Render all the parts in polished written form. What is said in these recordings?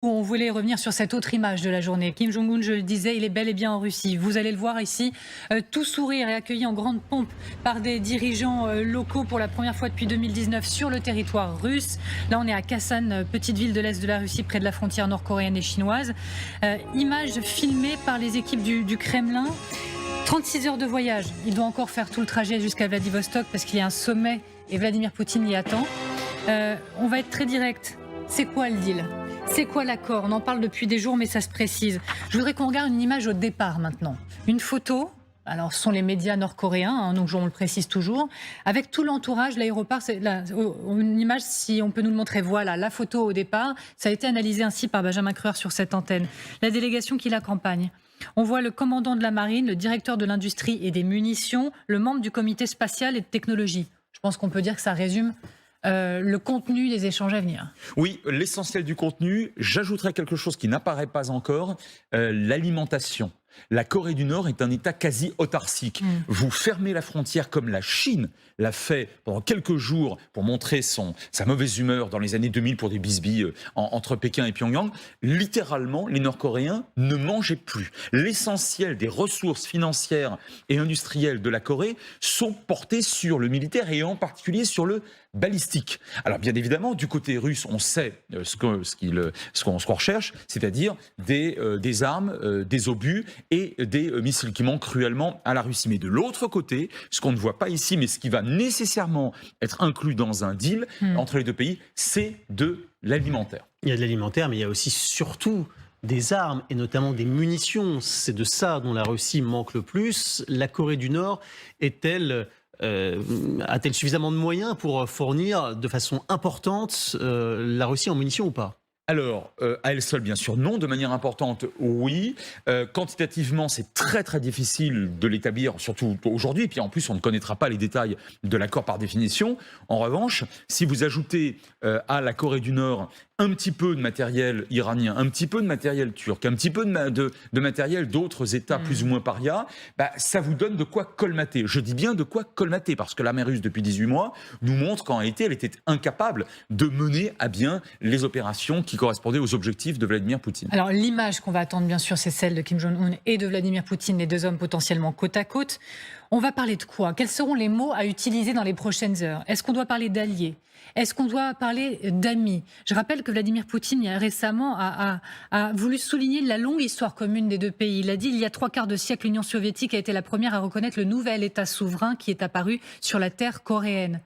On voulait revenir sur cette autre image de la journée. Kim Jong-un, je le disais, il est bel et bien en Russie. Vous allez le voir ici, tout sourire et accueilli en grande pompe par des dirigeants locaux pour la première fois depuis 2019 sur le territoire russe. Là, on est à Kasan, petite ville de l'est de la Russie, près de la frontière nord-coréenne et chinoise. Image filmée par les équipes du Kremlin. 36 heures de voyage. Il doit encore faire tout le trajet jusqu'à Vladivostok parce qu'il y a un sommet et Vladimir Poutine y attend. On va être très direct. C'est quoi le deal ? C'est quoi l'accord ? On en parle depuis des jours, mais ça se précise. Je voudrais qu'on regarde une image au départ maintenant. Une photo, alors ce sont les médias nord-coréens, hein, donc on le précise toujours, avec tout l'entourage, l'aéroport, c'est une image, si on peut nous le montrer, voilà, la photo au départ, ça a été analysé ainsi par Benjamin Creur sur cette antenne. La délégation qui l'accompagne. On voit le commandant de la marine, le directeur de l'industrie et des munitions, le membre du comité spatial et de technologie. Je pense qu'on peut dire que ça résume le contenu des échanges à venir. Oui, l'essentiel du contenu. J'ajouterai quelque chose qui n'apparaît pas encore, l'alimentation. La Corée du Nord est un État quasi autarcique. Vous fermez la frontière comme la Chine l'a fait pendant quelques jours pour montrer sa mauvaise humeur dans les années 2000 pour des bisbilles entre Pékin et Pyongyang. Littéralement, les Nord-Coréens ne mangeaient plus. L'essentiel des ressources financières et industrielles de la Corée sont portées sur le militaire et en particulier sur le balistique. Alors bien évidemment, du côté russe, on sait ce qu'on recherche, c'est-à-dire des armes, des obus et des missiles qui manquent cruellement à la Russie. Mais de l'autre côté, ce qu'on ne voit pas ici, mais ce qui va nécessairement être inclus dans un deal entre les deux pays, c'est de l'alimentaire. Il y a de l'alimentaire, mais il y a aussi surtout des armes et notamment des munitions. C'est de ça dont la Russie manque le plus. La Corée du Nord a-t-elle suffisamment de moyens pour fournir de façon importante la Russie en munitions ou pas ? Alors, à elle seule, bien sûr, non. De manière importante, oui. Quantitativement, c'est très, très difficile de l'établir, surtout aujourd'hui. Et puis, en plus, on ne connaîtra pas les détails de l'accord par définition. En revanche, si vous ajoutez à la Corée du Nord un petit peu de matériel iranien, un petit peu de matériel turc, un petit peu de matériel d'autres États plus ou moins parias, ça vous donne de quoi colmater. Je dis bien de quoi colmater, parce que l'armée russe, depuis 18 mois, nous montre qu'en réalité, elle était incapable de mener à bien les opérations qui correspondaient aux objectifs de Vladimir Poutine. Alors l'image qu'on va attendre, bien sûr, c'est celle de Kim Jong-un et de Vladimir Poutine, les deux hommes potentiellement côte à côte. On va parler de quoi ? Quels seront les mots à utiliser dans les prochaines heures ? Est-ce qu'on doit parler d'alliés ? Est-ce qu'on doit parler d'amis ? Je rappelle que Vladimir Poutine, récemment, a voulu souligner la longue histoire commune des deux pays. Il a dit il y a 3/4 de siècle, l'Union soviétique a été la première à reconnaître le nouvel État souverain qui est apparu sur la terre coréenne.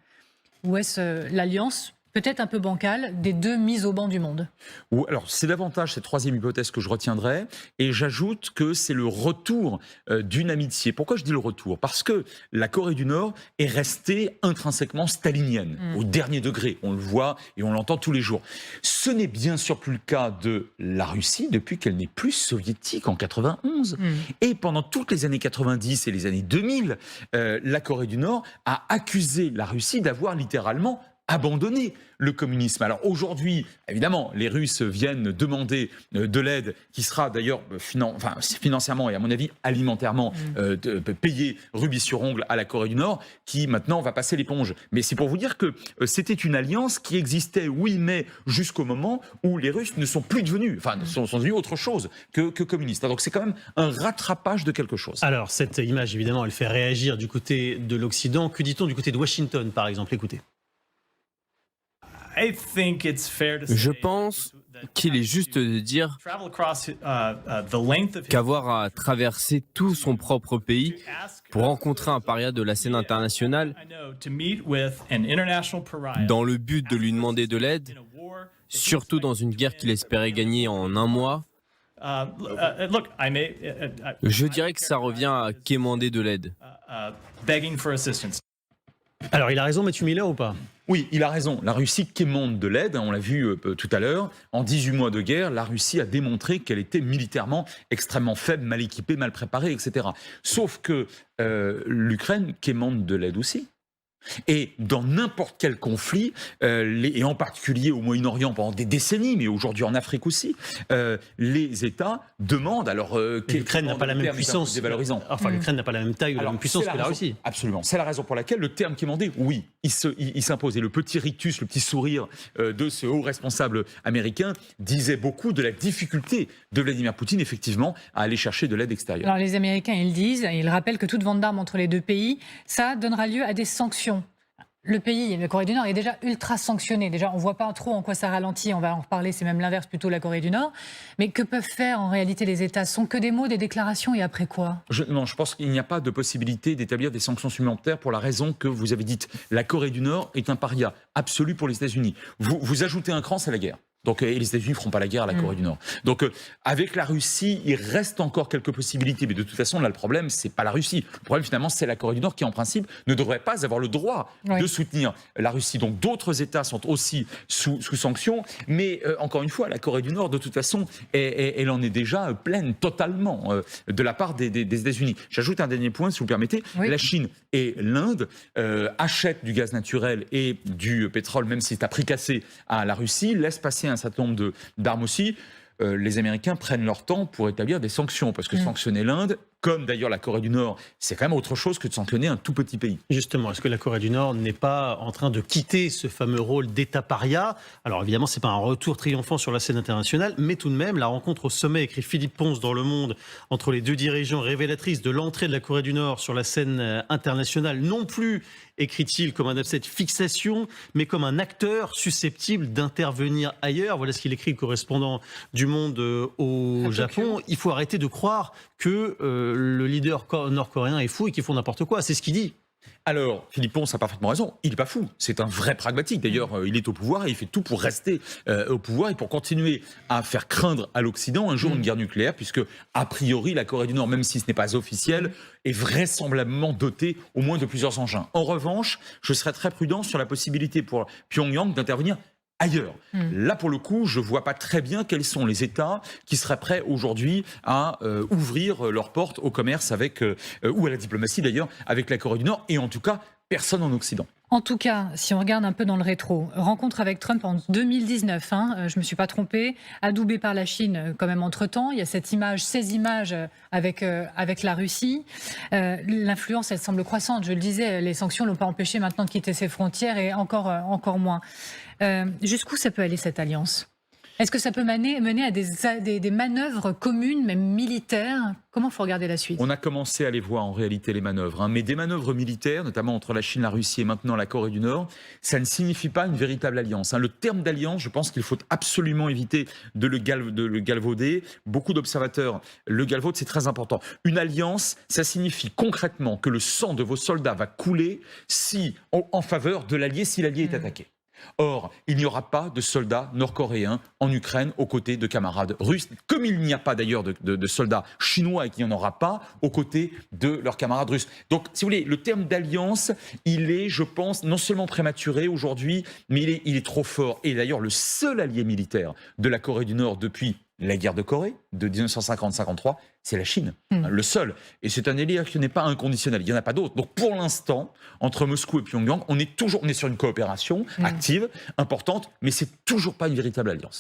Ou est-ce l'alliance peut-être un peu bancale des deux mises au banc du monde? Ou alors c'est davantage cette troisième hypothèse que je retiendrai, et j'ajoute que c'est le retour d'une amitié. Pourquoi je dis le retour ? Parce que la Corée du Nord est restée intrinsèquement stalinienne, au dernier degré. On le voit et on l'entend tous les jours. Ce n'est bien sûr plus le cas de la Russie depuis qu'elle n'est plus soviétique en 91. Et pendant toutes les années 90 et les années 2000, la Corée du Nord a accusé la Russie d'avoir littéralement abandonner le communisme. Alors aujourd'hui, évidemment, les Russes viennent demander de l'aide qui sera d'ailleurs financièrement et à mon avis alimentairement payée rubis sur ongle à la Corée du Nord, qui maintenant va passer l'éponge. Mais c'est pour vous dire que c'était une alliance qui existait, oui, mais jusqu'au moment où les Russes ne sont plus devenus, sont devenus autre chose que communistes. Donc c'est quand même un rattrapage de quelque chose. Alors cette image, évidemment, elle fait réagir du côté de l'Occident. Que dit-on du côté de Washington, par exemple ? Écoutez. Je pense qu'il est juste de dire qu'avoir à traverser tout son propre pays pour rencontrer un paria de la scène internationale dans le but de lui demander de l'aide, surtout dans une guerre qu'il espérait gagner en un mois, je dirais que ça revient à quémander de l'aide. Alors il a raison, Mathieu Miller, ou pas ? Oui, il a raison. La Russie quémande de l'aide, on l'a vu tout à l'heure. En 18 mois de guerre, la Russie a démontré qu'elle était militairement extrêmement faible, mal équipée, mal préparée, etc. Sauf que l'Ukraine quémande de l'aide aussi. Et dans n'importe quel conflit, et en particulier au Moyen-Orient pendant des décennies, mais aujourd'hui en Afrique aussi, les États demandent. Alors, l'Ukraine n'a pas la même puissance. Dévalorisant. Enfin, l'Ukraine n'a pas la même taille ou la même puissance que la Russie. Absolument. C'est la raison pour laquelle le terme quémander, oui, il s'impose. Et le petit rictus, le petit sourire de ce haut responsable américain disait beaucoup de la difficulté de Vladimir Poutine, effectivement, à aller chercher de l'aide extérieure. Alors les Américains, ils rappellent que toute vente d'armes entre les deux pays, ça donnera lieu à des sanctions. Le pays, la Corée du Nord, est déjà ultra sanctionné. Déjà, on ne voit pas trop en quoi ça ralentit. On va en reparler, c'est même l'inverse plutôt, la Corée du Nord. Mais que peuvent faire en réalité les États? Ce sont que des mots, des déclarations et après quoi? Non, je pense qu'il n'y a pas de possibilité d'établir des sanctions supplémentaires pour la raison que vous avez dite. La Corée du Nord est un paria absolu pour les États-Unis. Vous ajoutez un cran, c'est la guerre. Donc, et les États-Unis ne feront pas la guerre à la Corée du Nord. Donc, avec la Russie, il reste encore quelques possibilités. Mais de toute façon, là, le problème, c'est pas la Russie. Le problème, finalement, c'est la Corée du Nord qui, en principe, ne devrait pas avoir le droit de soutenir la Russie. Donc, d'autres États sont aussi sous sanction. Mais, encore une fois, la Corée du Nord, de toute façon, elle en est déjà pleine totalement de la part des États-Unis. J'ajoute un dernier point, si vous le permettez. Oui. La Chine et l'Inde achètent du gaz naturel et du pétrole, même si c'est à prix cassé à la Russie, laissent passer un certain nombre d'armes aussi. Les Américains prennent leur temps pour établir des sanctions, parce que sanctionner l'Inde, comme d'ailleurs la Corée du Nord, c'est quand même autre chose que de sanctionner un tout petit pays. Justement, est-ce que la Corée du Nord n'est pas en train de quitter ce fameux rôle d'État paria? Alors évidemment, ce n'est pas un retour triomphant sur la scène internationale, mais tout de même, la rencontre au sommet, écrit Philippe Ponce dans Le Monde, entre les deux dirigeants, révélatrice de l'entrée de la Corée du Nord sur la scène internationale, non plus, écrit-il, comme un abcès de fixation, mais comme un acteur susceptible d'intervenir ailleurs. Voilà ce qu'il écrit, le correspondant du Monde au Japon. Il faut arrêter de croire que le leader nord-coréen est fou et qu'ils font n'importe quoi. C'est ce qu'il dit. Alors, Philippe Ponce a parfaitement raison, il n'est pas fou, c'est un vrai pragmatique. D'ailleurs, il est au pouvoir et il fait tout pour rester au pouvoir et pour continuer à faire craindre à l'Occident un jour une guerre nucléaire, puisque, a priori, la Corée du Nord, même si ce n'est pas officiel, est vraisemblablement dotée au moins de plusieurs engins. En revanche, je serais très prudent sur la possibilité pour Pyongyang d'intervenir ailleurs. Là, pour le coup, je ne vois pas très bien quels sont les États qui seraient prêts aujourd'hui à ouvrir leurs portes au commerce avec, ou à la diplomatie d'ailleurs, avec la Corée du Nord, et en tout cas, personne en Occident. En tout cas, si on regarde un peu dans le rétro, rencontre avec Trump en 2019, je ne me suis pas trompée, adoubée par la Chine quand même entre-temps. Il y a ces images avec la Russie. L'influence, elle semble croissante. Je le disais, les sanctions ne l'ont pas empêché maintenant de quitter ses frontières et encore moins. Jusqu'où ça peut aller cette alliance ? Est-ce que ça peut mener à des manœuvres communes, même militaires ? Comment il faut regarder la suite ? On a commencé à les voir en réalité, les manœuvres. Mais des manœuvres militaires, notamment entre la Chine, la Russie et maintenant la Corée du Nord, ça ne signifie pas une véritable alliance. Le terme d'alliance, je pense qu'il faut absolument éviter de le galvauder. Beaucoup d'observateurs le galvaudent, c'est très important. Une alliance, ça signifie concrètement que le sang de vos soldats va couler en faveur de l'allié si l'allié est attaqué. Or, il n'y aura pas de soldats nord-coréens en Ukraine aux côtés de camarades russes, comme il n'y a pas d'ailleurs de soldats chinois et qu'il n'y en aura pas aux côtés de leurs camarades russes. Donc, si vous voulez, le terme d'alliance, il est, je pense, non seulement prématuré aujourd'hui, mais il est trop fort. Et d'ailleurs, le seul allié militaire de la Corée du Nord depuis la guerre de Corée de 1950-53, c'est la Chine, le seul. Et c'est un allié qui n'est pas inconditionnel, il n'y en a pas d'autres. Donc pour l'instant, entre Moscou et Pyongyang, on est sur une coopération active, importante, mais c'est toujours pas une véritable alliance.